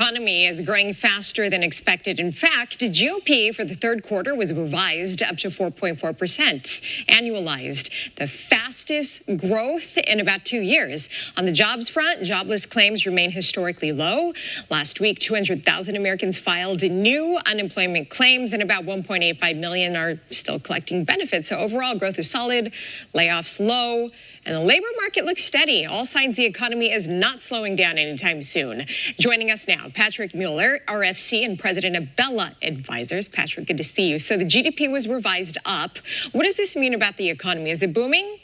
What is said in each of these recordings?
Economy is growing faster than expected. In fact, GOP for the third quarter was revised up to 4.4% annualized, the fastest growth in about 2 years. On the jobs front, jobless claims remain historically low. Last week, 200,000 Americans filed new unemployment claims, and about 1.85 million are still collecting benefits. So overall, growth is solid, layoffs low, and the labor market looks steady. All signs the economy is not slowing down anytime soon. Joining us now, Patrick Mueller, RFC and president of Bella Advisors. Patrick, good to see you. So the GDP was revised up. What does this mean about the economy? Is it booming?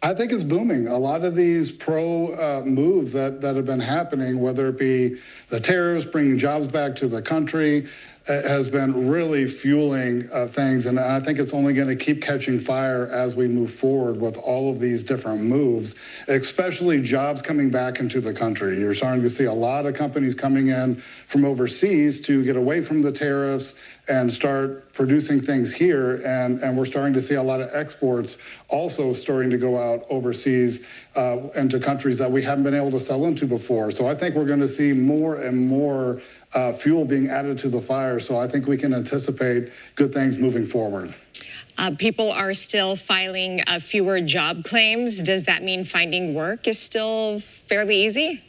I think it's booming. A lot of these pro moves that have been happening, whether it be the tariffs, bringing jobs back to the country, has been really fueling things. And I think it's only going to keep catching fire as we move forward with all of these different moves, especially jobs coming back into the country. You're starting to see a lot of companies coming in from overseas to get away from the tariffs and start producing things here. And we're starting to see a lot of exports also starting to go out overseas into countries that we haven't been able to sell into before. So I think we're going to see more and more fuel being added to the fire. So I think we can anticipate good things moving forward. People are still filing fewer job claims. Does that mean finding work is still fairly easy?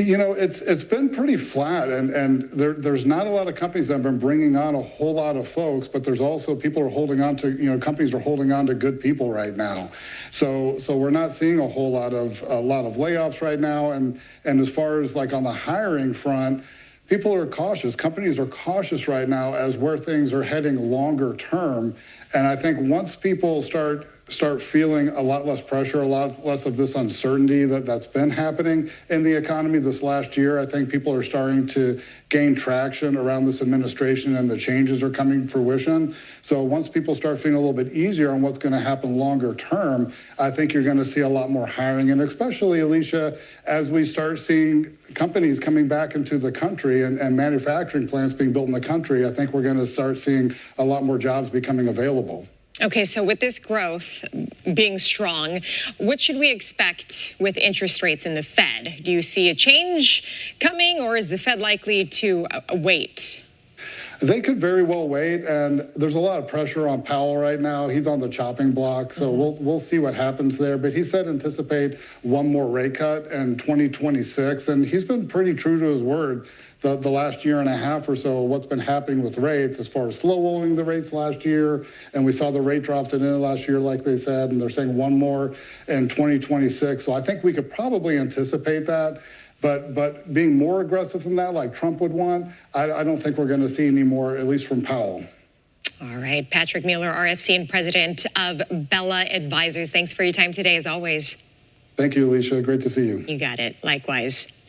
You know, it's been pretty flat, and there's not a lot of companies that have been bringing on a whole lot of folks, but there's also people are holding on to, companies are holding on to good people right now. So we're not seeing a whole lot of layoffs right now, and as far as like on the hiring front, people are cautious. Companies are cautious right now as where things are heading longer term, and I think once people start feeling a lot less pressure, a lot less of this uncertainty that's been happening in the economy this last year, I think people are starting to gain traction around this administration and the changes are coming to fruition. So once people start feeling a little bit easier on what's going to happen longer term, I think you're going to see a lot more hiring. And especially, Alicia, as we start seeing companies coming back into the country and manufacturing plants being built in the country, I think we're going to start seeing a lot more jobs becoming available. Okay, so with this growth being strong, what should we expect with interest rates in the Fed? Do you see a change coming, or is the Fed likely to wait? They could very well wait, and there's a lot of pressure on Powell right now. He's on the chopping block, so we'll see what happens there. But he said anticipate one more rate cut in 2026, and he's been pretty true to his word. The last year and a half or so, what's been happening with rates as far as slow-rolling the rates last year, and we saw the rate drops at the end of last year, like they said, and they're saying one more in 2026. So I think we could probably anticipate that. But being more aggressive than that, like Trump would want, I don't think we're going to see any more, at least from Powell. All right. Patrick Mueller, RFC and president of Bella Advisors. Thanks for your time today, as always. Thank you, Alicia. Great to see you. You got it. Likewise.